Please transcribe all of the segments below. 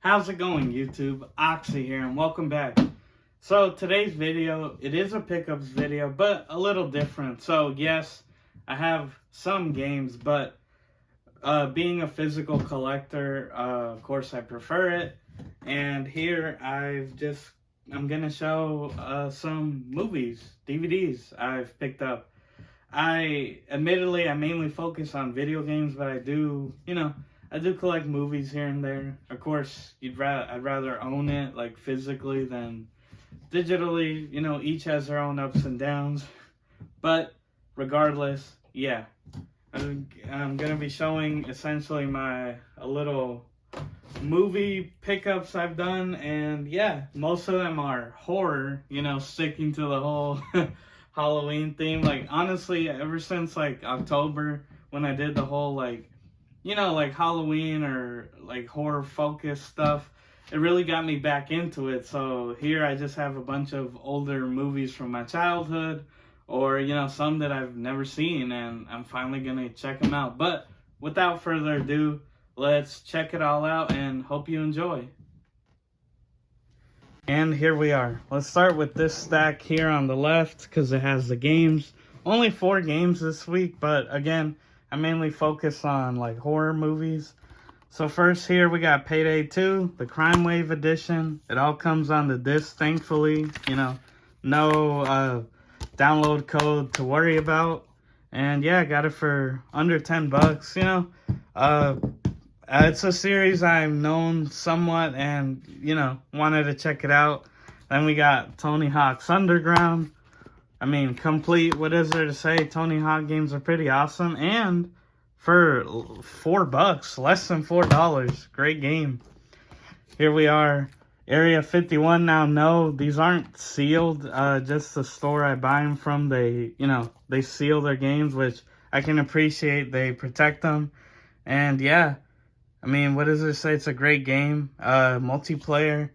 How's it going, YouTube? Oxy here, and welcome back. So today's video, it is a pickups video, but a little different. So yes, I have some games, but being a physical collector, of course I prefer it. And here I'm gonna show some movies, DVDs I've picked up. Admittedly, I mainly focus on video games, but I do collect movies here and there. Of course, I'd rather own it like physically than digitally. Each has their own ups and downs. But regardless, yeah, I'm gonna be showing essentially a little movie pickups I've done, and yeah, most of them are horror. Sticking to the whole Halloween theme. Like honestly, ever since like October when I did the whole like Halloween or like horror focused stuff, it really got me back into it. So here I just have a bunch of older movies from my childhood, or some that I've never seen, and I'm finally gonna check them out. But without further ado, let's check it all out and hope you enjoy. And here we are. Let's start with this stack here on the left because it has the games. Only 4 games this week, but again, I mainly focus on like horror movies. So first here we got Payday 2, the Crime Wave edition. It all comes on the disc, thankfully. No download code to worry about. And yeah, I got it for under 10 bucks. It's a series I've known somewhat and, wanted to check it out. Then we got Tony Hawk's Underground. I mean, complete, what is there to say? Tony Hawk games are pretty awesome. And for $4, less than $4, great game. Here we are, Area 51. Now, no, these aren't sealed. Just the store I buy them from, they seal their games, which I can appreciate. They protect them. And yeah, I mean, what does it say? It's a great game. Multiplayer.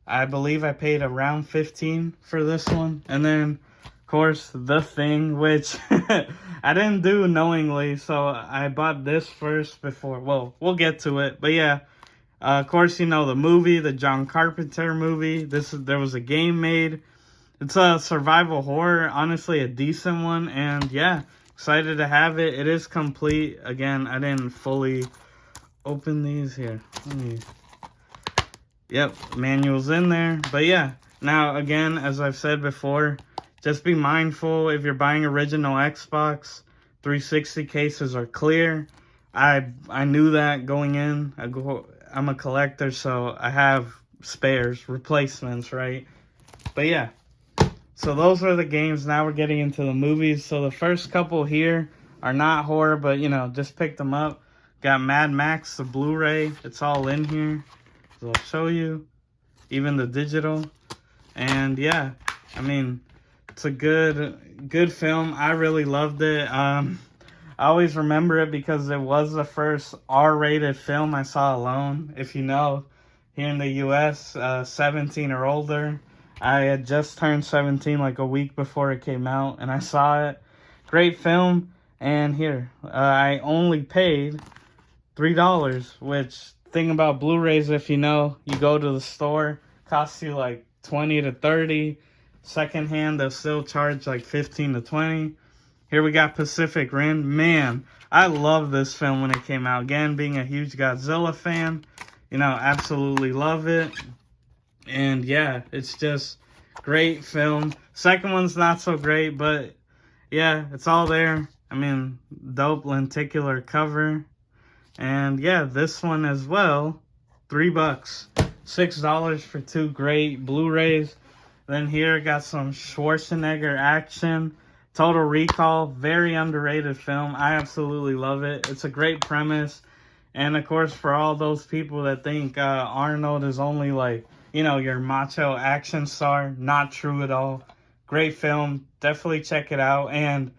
I believe I paid around $15 for this one. And then, of course, The Thing, which I didn't do knowingly, so I bought this first before. Well, we'll get to it. But yeah, of course, the movie, the John Carpenter movie. There was a game made. It's a survival horror, honestly, a decent one. And yeah, excited to have it. It is complete. Again, I didn't fully open these here. Yep, manual's in there. But yeah, now again, as I've said before, just be mindful if you're buying original Xbox. 360 cases are clear. I knew that going in. I'm a collector, so I have spares, replacements, right? But yeah, so those are the games. Now we're getting into the movies. So the first couple here are not horror, but just pick them up. Got Mad Max the Blu-ray. It's all in here. So I'll show you. Even the digital. And yeah, I mean, it's a good film. I really loved it. I always remember it because it was the first R-rated film I saw alone. If you know, here in the US, 17 or older. I had just turned 17 like a week before it came out, and I saw it. Great film. And here, I only paid $3, which, thing about Blu-rays, if you go to the store, costs you like 20 to 30. Secondhand, they'll still charge like 15 to 20. Here we got Pacific Rim. Man, I love this film when it came out. Again, being a huge Godzilla fan, absolutely love it. And yeah, it's just great film. Second one's not so great, but yeah, it's all there. I mean, dope lenticular cover. And yeah, this one as well, $3, $6 for 2 great Blu-rays. Then here got some Schwarzenegger action. Total Recall, very underrated film. I absolutely love it. It's a great premise. And of course, for all those people that think Arnold is only like, your macho action star, not true at all. Great film. Definitely check it out. And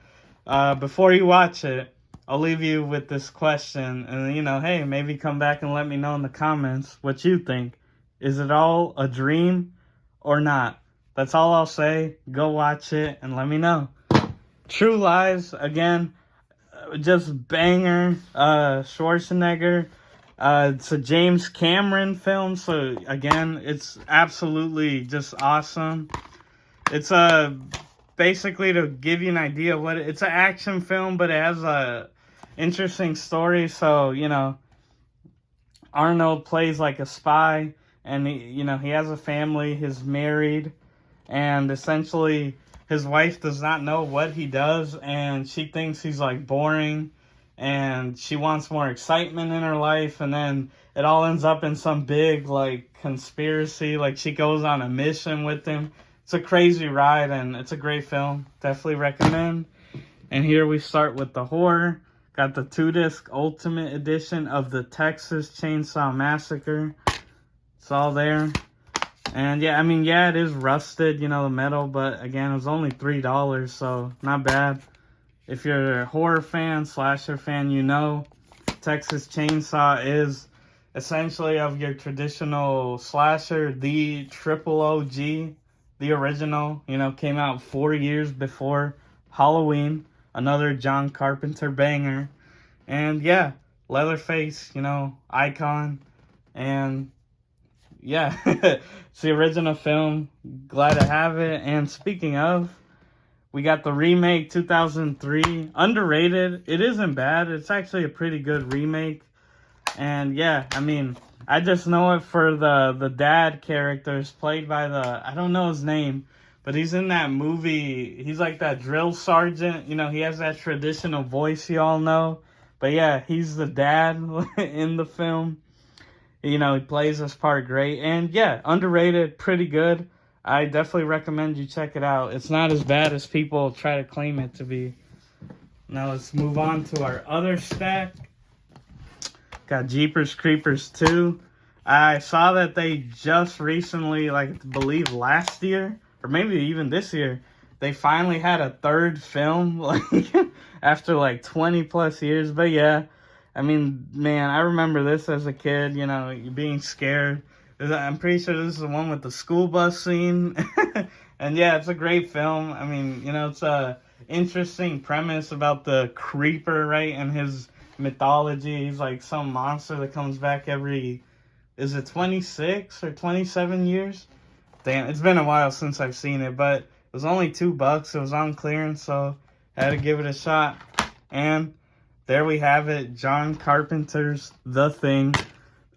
before you watch it, I'll leave you with this question, and hey, maybe come back and let me know in the comments what you think. Is it all a dream or not? That's all I'll say. Go watch it and let me know. True Lies, again, just banger. Schwarzenegger, It's a James Cameron film, so again, it's absolutely just awesome. It's basically to give you an idea of what it's an action film, but it has a interesting story. So Arnold plays like a spy, and he has a family. He's married, and essentially his wife does not know what he does, and she thinks he's like boring, and she wants more excitement in her life, and then it all ends up in some big like conspiracy. Like she goes on a mission with him. It's a crazy ride, and it's a great film. Definitely recommend. And here we start with the horror. Got the 2-disc Ultimate Edition of the Texas Chainsaw Massacre. It's all there. And yeah, it is rusted, the metal, but again, it was only $3, so not bad. If you're a horror fan, slasher fan, Texas Chainsaw is essentially of your traditional slasher, the triple OG, the original, came out 4 years before Halloween. Another John Carpenter banger. And yeah, Leatherface, icon. And yeah, it's the original film. Glad to have it. And speaking of, we got the remake 2003. Underrated. It isn't bad. It's actually a pretty good remake. And yeah, I just know it for the dad characters played by I don't know his name, but he's in that movie. He's like that drill sergeant. He has that traditional voice you all know. But yeah, he's the dad in the film. He plays this part great. And yeah, underrated, pretty good. I definitely recommend you check it out. It's not as bad as people try to claim it to be. Now let's move on to our other stack. Got Jeepers Creepers 2. I saw that they just recently, I believe last year, or maybe even this year, they finally had a third film, after 20 plus years. But yeah, man, I remember this as a kid, being scared. I'm pretty sure this is the one with the school bus scene. And yeah, it's a great film. It's a interesting premise about the creeper, right? And his mythology. He's like some monster that comes back every, is it 26 or 27 years? Damn, it's been a while since I've seen it, but it was only $2. It was on clearance, so I had to give it a shot. And there we have it, John Carpenter's The Thing.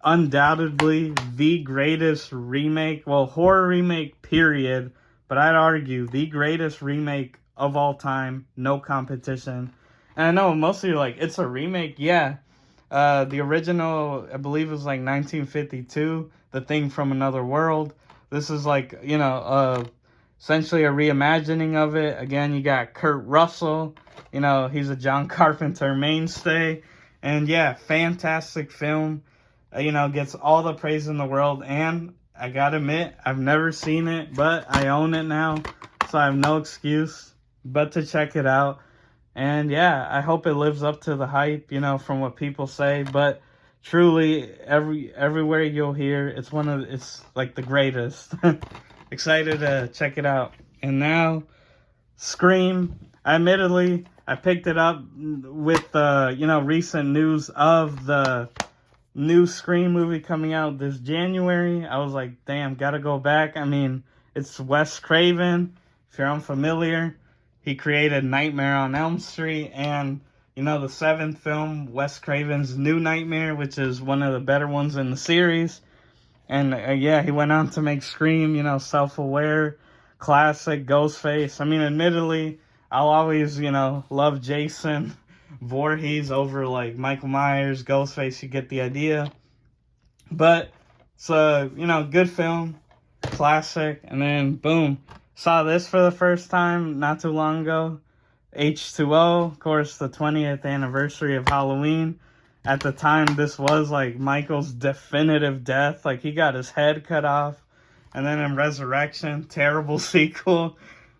Undoubtedly the greatest remake, horror remake, period. But I'd argue the greatest remake of all time, no competition. And I know most of you are like, it's a remake. Yeah. The original, I believe, was 1952, The Thing from Another World. This is essentially a reimagining of it. Again, you got Kurt Russell. He's a John Carpenter mainstay. And yeah, fantastic film. Gets all the praise in the world. And I gotta admit, I've never seen it, but I own it now. So I have no excuse but to check it out. And yeah, I hope it lives up to the hype, from what people say. But truly, everywhere you'll hear, it's like the greatest. Excited to check it out. And now, Scream. Admittedly, I picked it up with recent news of the new Scream movie coming out this January. I was like, damn, gotta go back. It's Wes Craven. If you're unfamiliar, he created Nightmare on Elm Street and, the 7th film, Wes Craven's New Nightmare, which is one of the better ones in the series. And yeah, he went on to make Scream, Self-Aware, classic, Ghostface. Admittedly, I'll always, love Jason Voorhees over Michael Myers, Ghostface. You get the idea. But it's a, good film, classic. And then, boom, saw this for the first time not too long ago. H2O, of course, the 20th anniversary of Halloween. At the time, this was Michael's definitive death. He got his head cut off. And then in Resurrection, terrible sequel,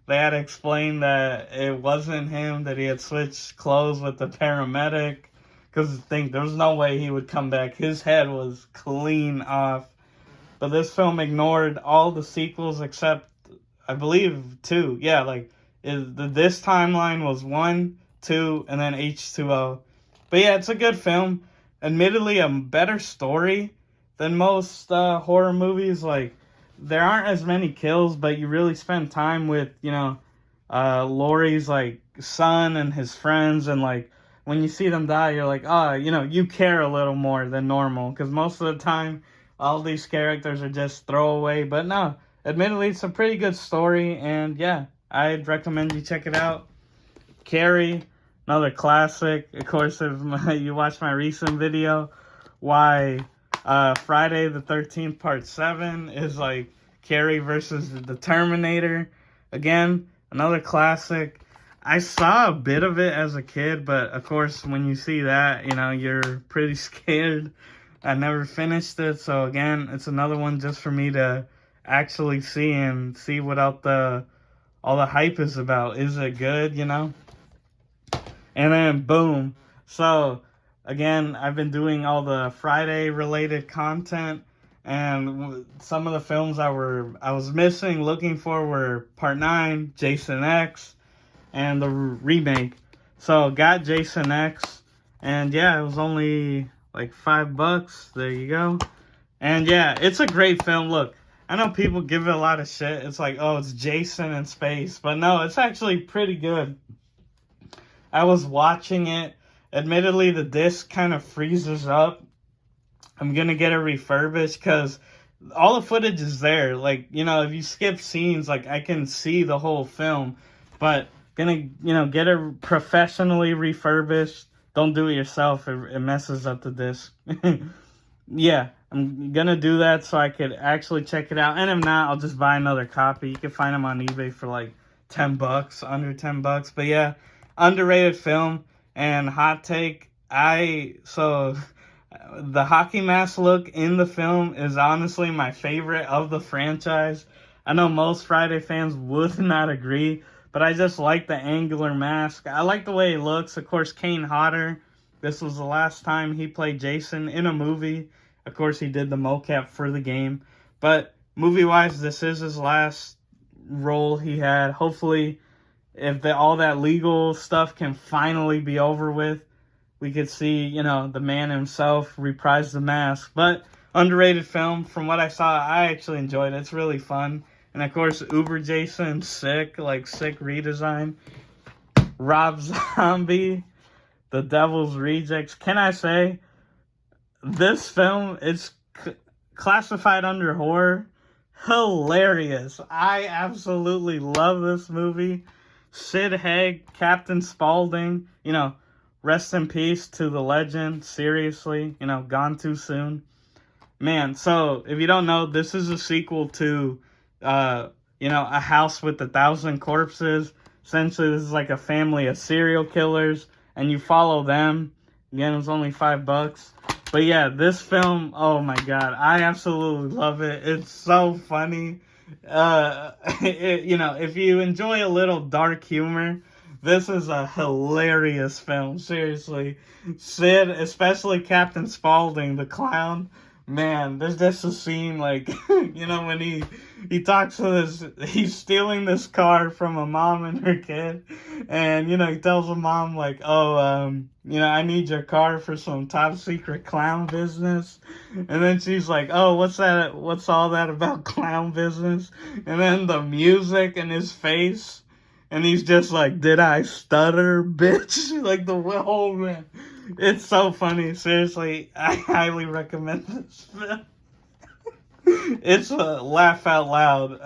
they had to explain that it wasn't him, that he had switched clothes with the paramedic. Because there was no way he would come back. His head was clean off. But this film ignored all the sequels except, I believe, 2. Yeah, this timeline was 1, 2, and then H2O. But yeah, it's a good film. admittedly a better story than most horror movies. Like, there aren't as many kills, but you really spend time with, Laurie's like son and his friends, and like when you see them die, you're like, oh, you care a little more than normal, because most of the time all these characters are just throwaway. But no, admittedly, it's a pretty good story, and yeah, I'd recommend you check it out. Carrie, another classic. Of course, if you watch my recent video, why Friday the 13th Part 7 is like Carrie versus the Terminator. Again, another classic. I saw a bit of it as a kid, but of course, when you see that, you're pretty scared. I never finished it, so again, it's another one just for me to actually see and see what all the hype is about. Is it good? And then boom. So again, I've been doing all the Friday related content, and some of the films I was missing, looking for, were Part 9, Jason X, and the remake. So got Jason X, and yeah, it was only like $5. There you go. And yeah, it's a great film. Look, I know people give it a lot of shit. It's like, oh, it's Jason in space, but no, it's actually pretty good. I was watching it. Admittedly, the disc kind of freezes up. I'm going to get it refurbished because all the footage is there. Like, if you skip scenes, like, I can see the whole film. But going to, get it professionally refurbished. Don't do it yourself. It messes up the disc. Yeah, I'm going to do that so I could actually check it out. And if not, I'll just buy another copy. You can find them on eBay for like $10, under $10. But yeah, underrated film. And hot take, the hockey mask look in the film is honestly my favorite of the franchise. I know most Friday fans would not agree, but I just like the angular mask. I like the way it looks. Of course, Kane Hodder, this was the last time he played Jason in a movie. Of course, he did the mocap for the game. But movie-wise, this is his last role he had. Hopefully, if all that legal stuff can finally be over with, we could see, the man himself reprise the mask. But underrated film. From what I saw, I actually enjoyed it. It's really fun. And of course, Uber Jason, sick redesign. Rob Zombie, The Devil's Rejects. Can I say, this film is classified under horror. Hilarious. I absolutely love this movie. Sid Haig, Captain Spaulding, rest in peace to the legend. Seriously, gone too soon. Man, so if you don't know, this is a sequel to, A House with 1,000 Corpses. Essentially, this is like a family of serial killers, and you follow them. Again, it was only $5. But yeah, this film, oh my God, I absolutely love it. It's so funny. If you enjoy a little dark humor, this is a hilarious film. Seriously, Sid, especially Captain Spaulding, the clown. Man, there's just a scene like, when he talks to this, he's stealing this car from a mom and her kid, and he tells the mom like, oh, I need your car for some top secret clown business, and then she's like, oh, what's all that about clown business? And then the music and his face, and he's just like, did I stutter, bitch? Like the whole man. It's so funny. Seriously, I highly recommend this film. It's a laugh out loud.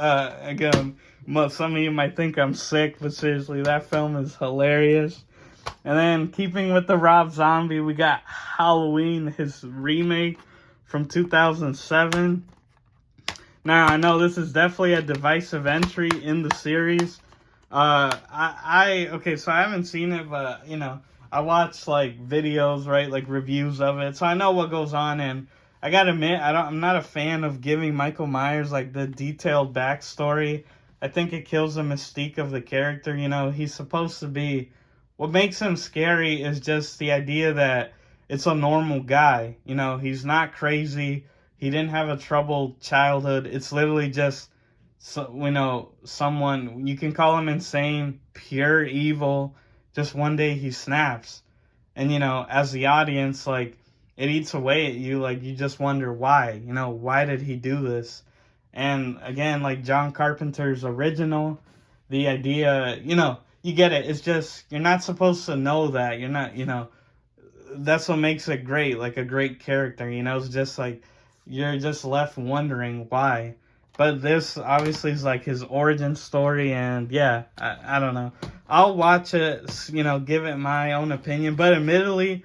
Again, some of you might think I'm sick, but seriously, that film is hilarious. And then, keeping with the Rob Zombie, we got Halloween, his remake from 2007. Now, I know this is definitely a divisive entry in the series. So I haven't seen it, but, I watch, like, videos, right, like, reviews of it, so I know what goes on, and I gotta admit, I'm not a fan of giving Michael Myers, like, the detailed backstory. I think it kills the mystique of the character, he's supposed to be, what makes him scary is just the idea that it's a normal guy, he's not crazy, he didn't have a troubled childhood, it's literally just, someone, you can call him insane, pure evil, just one day he snaps. And, as the audience, like, it eats away at you. Like, you just wonder why, you know, why did he do this? And again, like John Carpenter's original, the idea, you know, you get it. It's just, you're not supposed to know that. You're not, you know, that's what makes it great, like a great character, you know. It's just like, you're just left wondering why. But this obviously is like his origin story, and yeah, I don't know. I'll watch it, you know, give it my own opinion. But admittedly,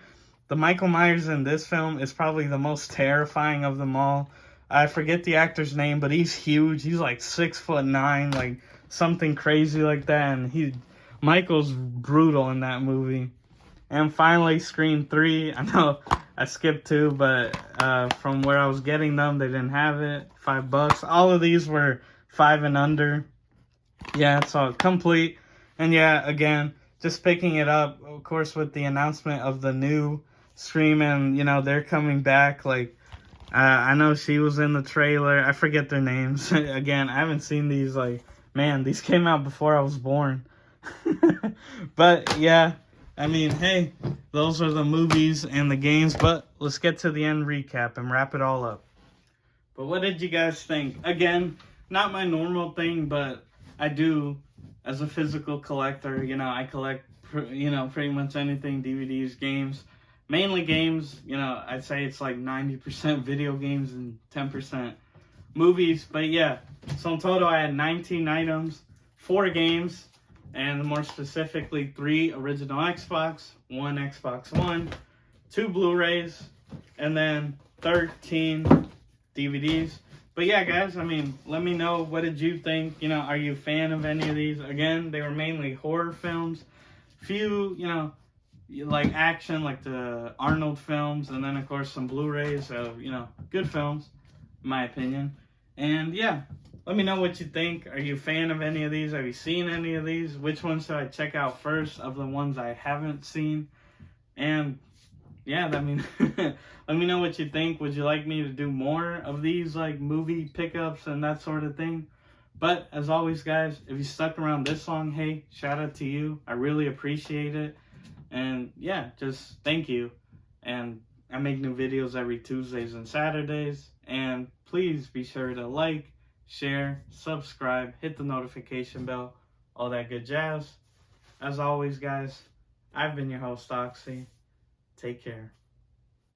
the Michael Myers in this film is probably the most terrifying of them all. I forget the actor's name, but he's huge. He's like 6'9", like something crazy like that. And Michael's brutal in that movie. And finally, Scream 3. I know I skipped 2, but from where I was getting them, they didn't have it. $5. All of these were 5 and under. Yeah, it's all complete. And yeah, again, just picking it up, of course, with the announcement of the new Scream, and, you know, they're coming back. Like, I know she was in the trailer. I forget their names. Again, I haven't seen these. Like, man, these came out before I was born. But yeah, I mean, hey, those are the movies and the games. But let's get to the end recap and wrap it all up. But what did you guys think? Again, not my normal thing, but I do, as a physical collector, you know, I collect, you know, pretty much anything, DVDs, games. Mainly games, you know, I'd say it's like 90% video games and 10% movies. But yeah, so in total I had 19 items, 4 games, and more specifically 3 original Xbox, 1 Xbox One, 2 Blu-rays, and then 13 DVDs. But yeah, guys, I mean, let me know, what did you think? You know, are you a fan of any of these? Again, they were mainly horror films. Few, you know, like action, like the Arnold films, and then of course some Blu-rays of, you know, good films, in my opinion. And yeah, let me know what you think. Are you a fan of any of these? Have you seen any of these? Which ones should I check out first of the ones I haven't seen? And yeah, I mean, let me know what you think. Would you like me to do more of these, like, movie pickups and that sort of thing? But as always, guys, if you stuck around this long, hey, shout out to you. I really appreciate it. And yeah, just thank you. And I make new videos every Tuesdays and Saturdays. And please be sure to like, share, subscribe, hit the notification bell, all that good jazz. As always, guys, I've been your host, Oxy. Take care.